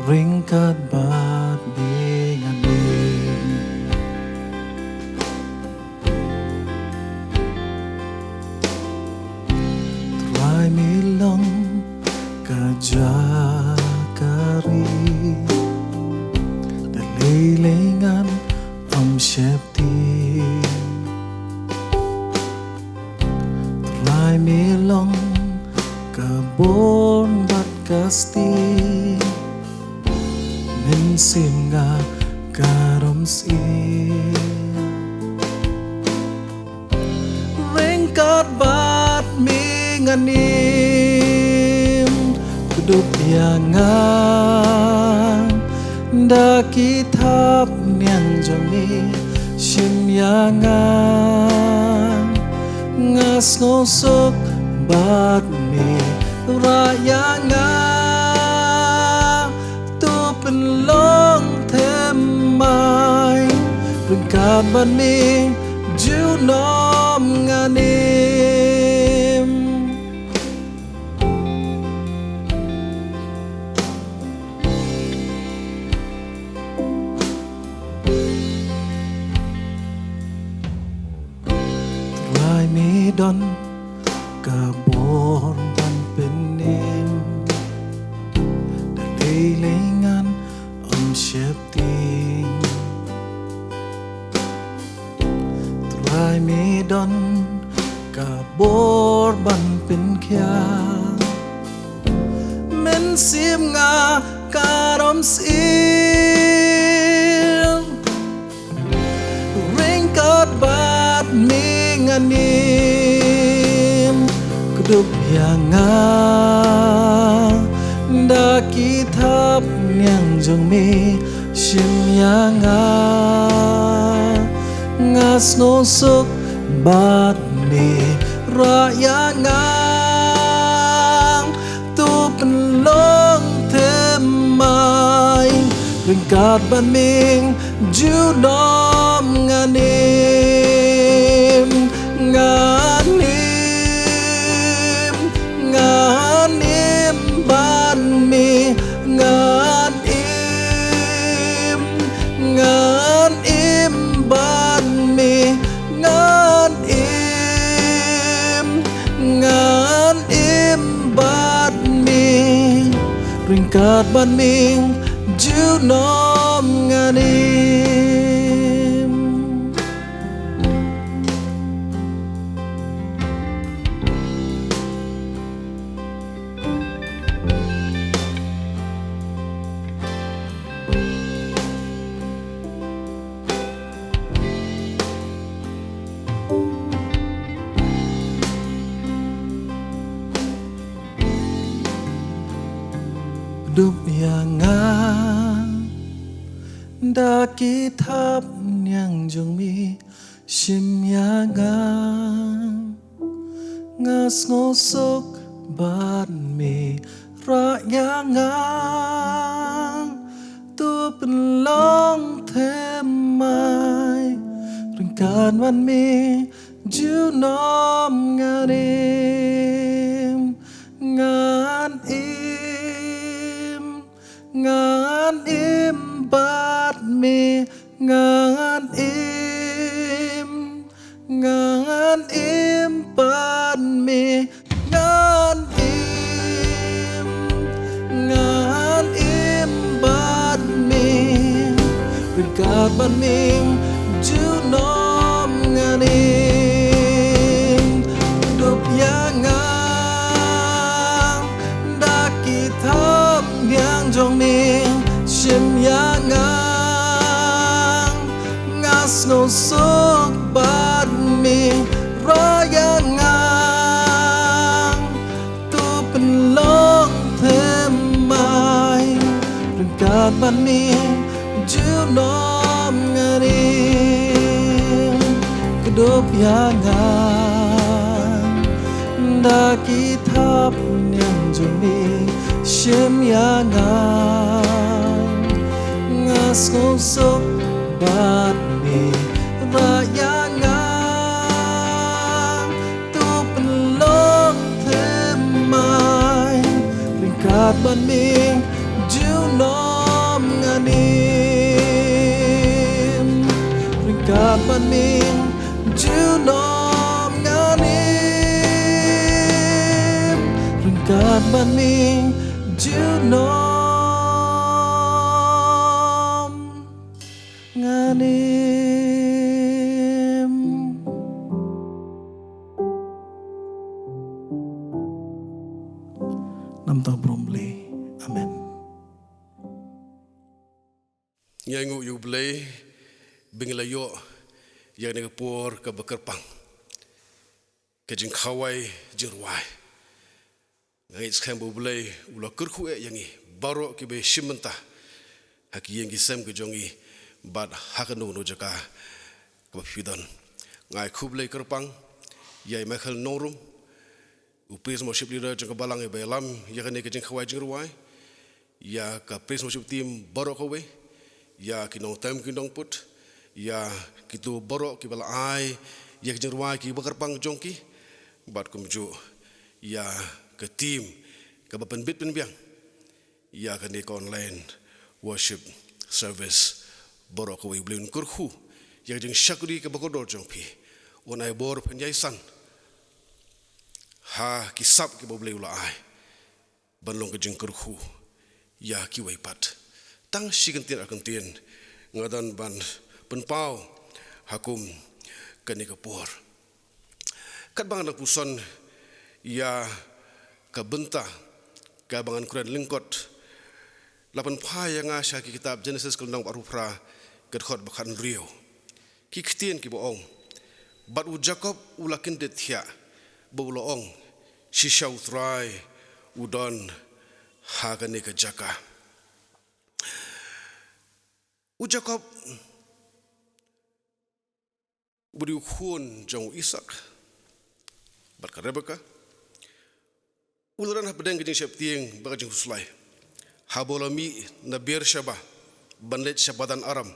Ringkat bat binganin Try me long kajakari Dalilingan am syepti Try me long kabon bat kasti Ninsim nga karamsi Ringkat bat minganim Kuduk yangan Dakitap niang jami Shim yangan Ngas ngosok bat mi Rayangan Penlong themai Ringkat ban mi junom nganim Try me don kabor ban penim Dalilingan syepting Try me don kabor ban pen kya Men sim nga karom sil Ringkat bat minganim Kuduk yangan Dakitap niang jong mi Shim yangan Ngas ngosok bat mi Rayangan Tu penlong temai Ringkat ban ming junom nganim Nganim Nganim ban mi Nganim Nganim ban mi Nganim Nganim ban mi Ringkat ban ming junom nganim ดากีทับยังจงมีชิมยางางาสงสุกบาดมีระยางางตัวเป็นลองเทมไม้เรื่องการวันมีจูน้อมงานงานงานบาดมีงานงานบาดมีงานงานบาดมีเป็นการบันมีจูน้อมงานดบยางางดากีทำยังจงมีชิมยางางงาสโนสุกบาดมีรอยางางตัวเป็นลองเทมไม้เรื่องการบันมีจูน้อมงานกระดบยางางดากีทับยังจงมีชิมยางางาสโนสุกบาดมีรายางางตัวเป็นลองเทมไม้เรื่องการบันมีจูน้อมงานเรื่องการบันมีจูน้อมงานเรื่องการบันมีจูน้อมงานนำตัวบรมเลยอาเมน Nyangu yu blay binglayo yang negapur ke bekerpang ke jing khawai jirwai ngai skam bu blay ula kurku yangi baro ki be shimenta haki yangi sem ke jongi bad hakano no jaka ke fidan ngai khublay kerpang yai makhal norum upris worship leader jaka balang e belam yakane ke jing khawai jirwai ya ka praise worship team baro ko we ya kinong time kinong put ya kitu borok ki bala ai ya jerwa ki bakar pang jongki bat kumju ya ke team ke bapen bit pen biang ya ke nek online worship service borok ko blin kurhu ya jeng syakuri ke bakodor jongpi onai bor penjaisan ha kisap ki boble ula ai banlong ke jeng kurhu ya ki waipat tang sigentin akantin ngadan ban penpau hakum kani kapur kat bangan nak puson ya kabenta ka bangan Quran lingkot lapan pha yang asya ki kitab Genesis kelnong arupra kat khot bakan rio ki ktien ki boong bat u Jacob ulakin det thia bo loong shisau trai udon ha kani ka jaka u Jacob budi khun jong Ishak bat ka Rebeka ularan habdeng ke jing septieng ba jing huslai habolami na Beersheba banlet Shabadan Aram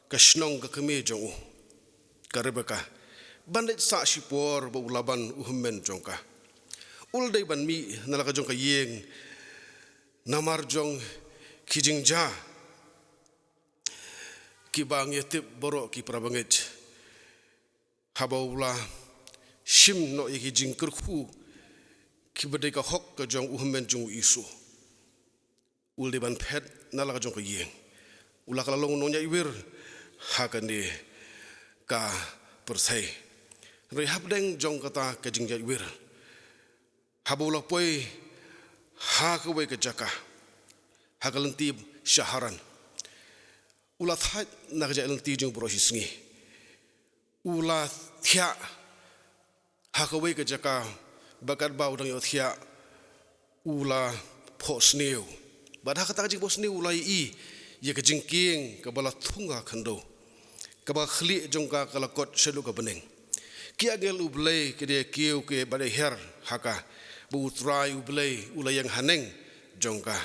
kashnong ka kami jong ka Rebeka banlet sa shipor ba ulaban uhmen jong ka uldai ban mi nalaka jong ka yeng namar jong kijing ja ki bang yetip borok ki prabangit habaula shim no yeki jing kurku ki bedai ka hok ka jong uhmen jong isu ulde ban phet nala ka jong ka yeng ula kala long nonya iwir hakane ka persai rei habdeng jong kata ka jing ja iwir habaula poi ha ka we ka jaka hakalanti syaharan ula that nak ja lanti jong brosisngi ula thia hakawe ke jaka bakat bau dang yo thia ula phosneu bad hakata jing phosneu ula I ya ka jingking ka bala thunga khando ka ba khli jongka kala kot selu ka beneng ki agel ublei ke dia kiu ke bale her haka bu trai ublei ulayang haneng jongka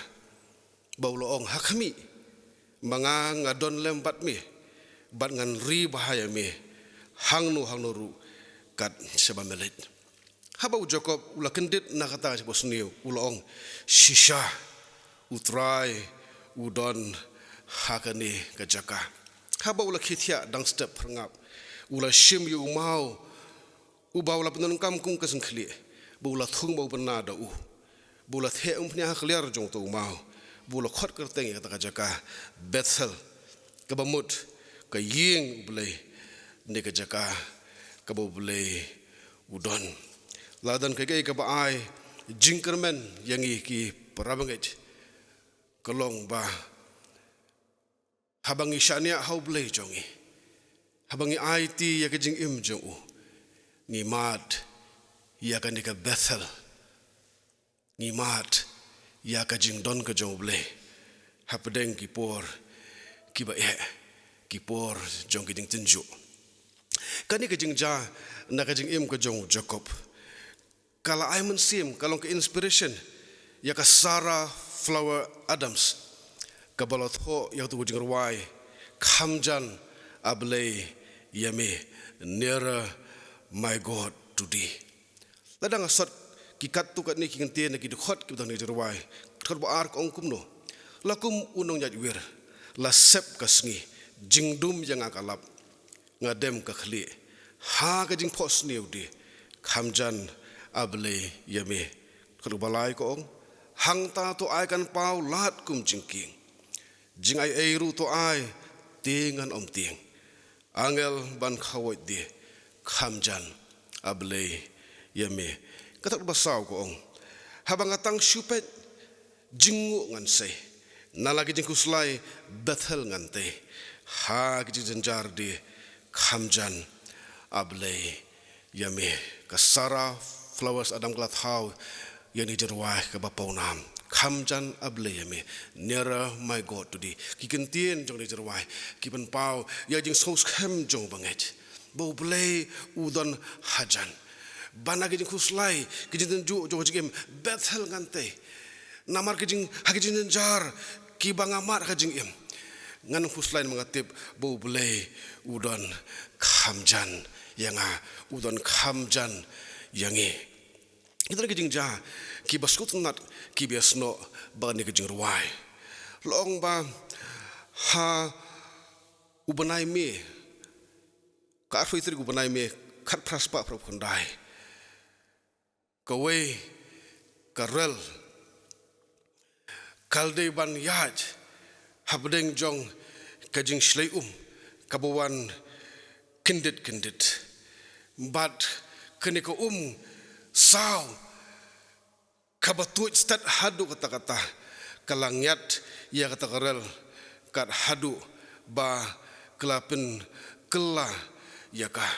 baulo ong hakami manga ngadon lembat mi bat ngan ri bahaya mi hangnu ru kat sebamelit haba Jacob ula kendit nakata sebos niu ula ong shisha utrai udon hakani kajaka haba ula khithia dang step perngap ula shim yu mau uba ula penun kamkung kasengkhli bula thung bau benada bula the umpnya khliar jong tu mau bula khot kerteng kata kajaka Bethel kabamut ka ying blai ne kajaka kabo blai udon ladan kage ka ba ai jingkermen yangi ki parabanget kolong ba habangi syania hau blai jongi habangi IT ya ka jing im jong ni mat ya ka ni ka Bethel ni mat ya ka jing don ka jong blai hapdeng ki por ki ba ki por jong ki ding tinju kani ka jing ja na ka jing im ka jong Jacob kala I mensim kalong ke inspiration ya ka Sarah Flower Adams ka balot ho ya tu jing ruai khamjan ablay yame nearer my God today ladang asot ki kat tu kat ni ki ngente na ki khot ki dang ni ruai khot ba ar ong kum no lakum unong ya wir la sep ka sngi jingdum yang akalap ngadem ka khli ha ka jing phos niu di khamjan able yame khru balai ko ong hang ta to ai kan pau lat kum jingking jing ai ru to ai tingan om ting angel ban khawoi di khamjan able yame katak basau ko ong habang atang supet jingu ngan se nalagi jing kuslai Bethel ngante ha ki jenjar di khamjan able yame ka Sarah Flowers Adam Glat How yani jerwah ka bapaunam khamjan able yame nearer my God today ki kentien jong di jerwah ki pen pau ya jing sos khem jong banget bo ble udon hajan bana ki jing kuslai ki jing ju jong jing Bethel ngante namar ki jing ha ki jing jenjar ki bangamar ka jing im ngan kuslain mengatip bo ble udon khamjan yanga udon khamjan yangi kita lagi jingja ki baskut nat ki biasno ba ni jing ruai long ba ha ubanai me ka arfoi tri ubanai me khat praspa pro kondai kawe karel kalde ban yaj habdeng jong kajing shlei kabawan kendit but kene ko saw kabatuit stat hadu kata kalangyat ya kata karel kat hadu ba kelapin kela yaka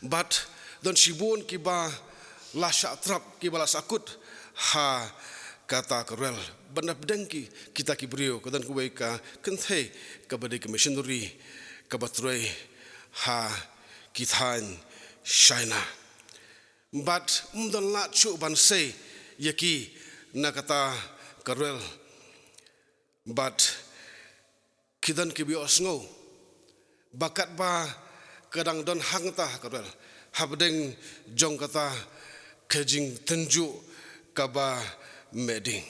but don shibun ki ba lasha trap ki bala sakut ha kata karel benda bedengki kita ki brio kadan kuwei ka kenthe kabade ka missionary kabatroi ha kithan China but umdan la chu ban say yaki nakata karel but kidan ki bi osngo bakat ba kadang don hangta karel habdeng jong kata kejing tenju kaba meding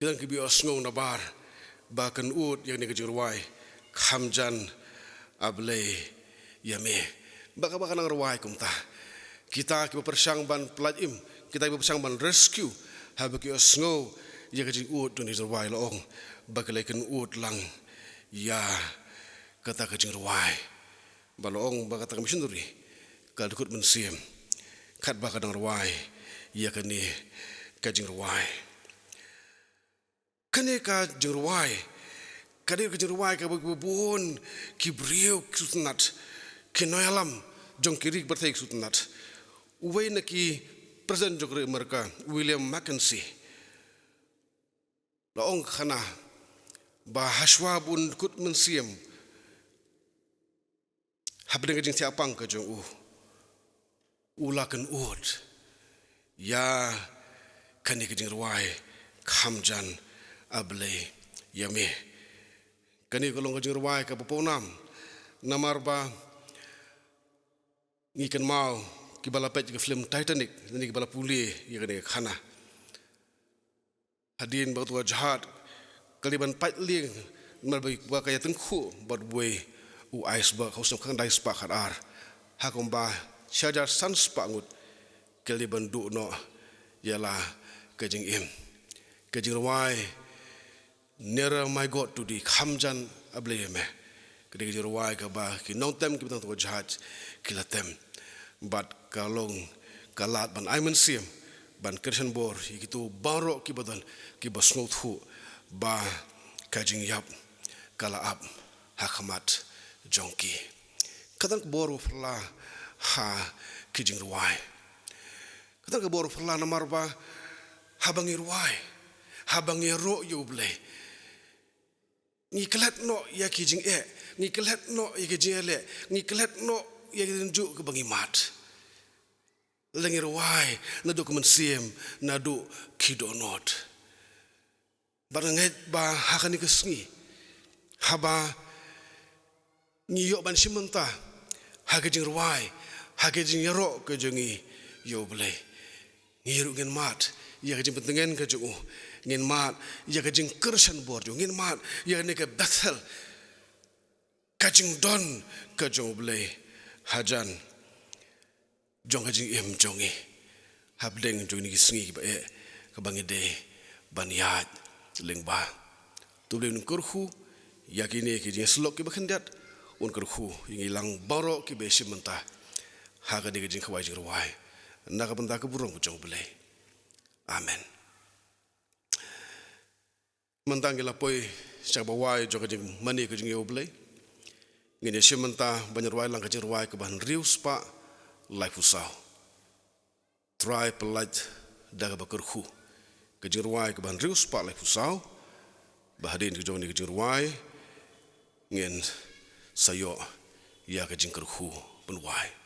kidan ki bi osngo nabar bakan ut yang ni kejurwai khamjan able yame baka nang ruai kumta kita ki persang ban pelajim kita ki persang ban rescue habaki osngo ya kajing ut dun ruai loong baka leken ut lang ya kata kajing ruai balong baka ta missionary kal dukut mensim khat baka nang ruai ya kani kajing ruai kane ka jurwai kade ka jurwai ka bubun ki brio kusnat kinoyalam jong kirik berthai kusnat uwei na ki present jogre mereka William Mackenzie la ong khana ba haswa bun kut mensiam habdeng jing siapang ke jong ulakan ud ya kani ke jing ruai khamjan able yame kani kolong ke jing ruai ka poponam namar ba ngikan mau kibala pet ke film Titanic ni kibala puli ya kani khana hadin ba tua jahat kaliban pat ling malbai ba kaya tengku bot buai iceberg hausam khang dai spa khadar hakomba shajar san spa ngut kaliban du no yala kajing im kajing ruai nearer my god to the khamjan ableme kajing ruai ka ba ki non tem ki tang to jahat kilatem but kalong kalat ban aiman sim ban Christian bor ikitu baro ki badal ki basngot hu ba kajing yap kala ab hakamat jongki kadang boru fla ha kijing ruai kadang boru fla namar ba habangi ruai habangi ro yuble ni klat no ya kijing ni klat no ya kijing le ni klat no ya nju ke bangi mat lengi ruai na dokumen sim na do kidonot baranget ba hakani kesngi haba ni yo ban simenta hakajing ruai hakajing yaro ke jengi yo blai ni ru gen mat ya kajing pentengen ke jengu ngin mat ya kajing Christian bor jo ngin mat ya ne ke Bethel kajing don ke jong blai hajan jong kajing em jongi habdeng jong ni kisngi ba ke bangi de baniat lengba tulen kurhu yakini ki je slok ki bakhandat un kurhu ingi lang baro ki be simenta ha ga de jing khawai jing ruai na ka banda ka burong jong belai amen mentang la poi sa ba wai jong jing mani ka jing yo belai ngene simenta banyer lang ka jing ruai ka ban riu spa life usau try pelat daga ba kurhu ke jing ruai ke ban riu spa life usau bahadin ke jong ni ke jing ruai ngin sayo ya ke jing kurhu penwai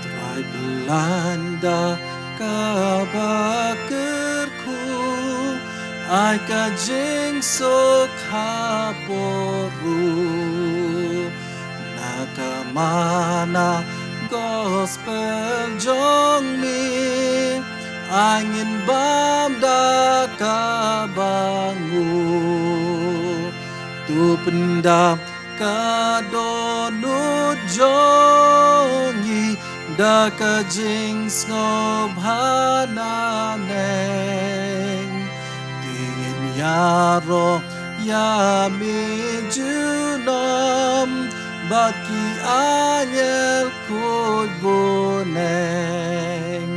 Try belanda kabakerku ai ka jing sok haporu nakamana gospel jong mi angin bam da kabangu tu pendam kadonut jongi da ka jing snobhananeng yaro yami junam baki anyel kod boneng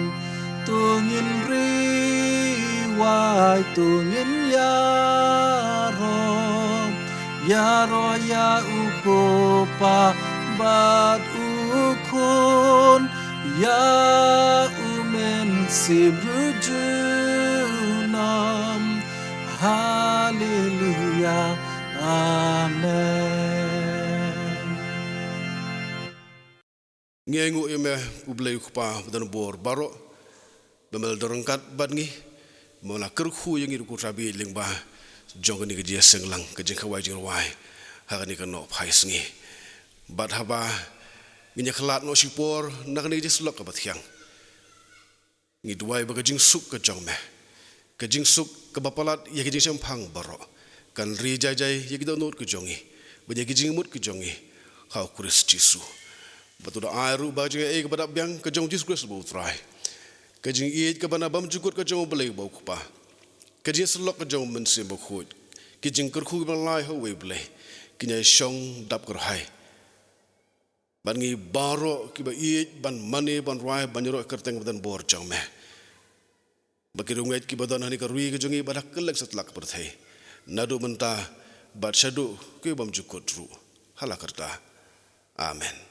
tungin riwai tungin yaro ya ukopa bad ukon ya umen sibrujunam Hallelujah, Amen. Ngengu ime ublay kupa dan bor baro bemel dorongkat badngi mola kerhu yang iru kurabi lingba jong ni kedia senglang kejeng kawai jeng wai hakani kano phai sngi bad haba nginya khalat no sipor nak ni jislok ka bathyang ngi duai ba kejeng suk ke jong me kejing suk kebapalat ya kejing sempang baro kan ri jai ya kita nut ke jongi banyak kejing mut ke jongi kau kuris jisu betul airu baju ke kepada biang ke jong jisu kuris bau trai kejing iit ke bana bam jukut ke jong belai bau kupa kejing selok ke jong mensim bau khut kejing kerhu belai hawe belai kinya shong dap kerhai ban ngi baro ki ba iit ban mani ban rai ban ro kerteng badan bor jong me bagi runget ki badan hani karui ke jongi badak kelak setlak perthai nadu menta bat shadu ke bam jukut ru hala karta. Amen.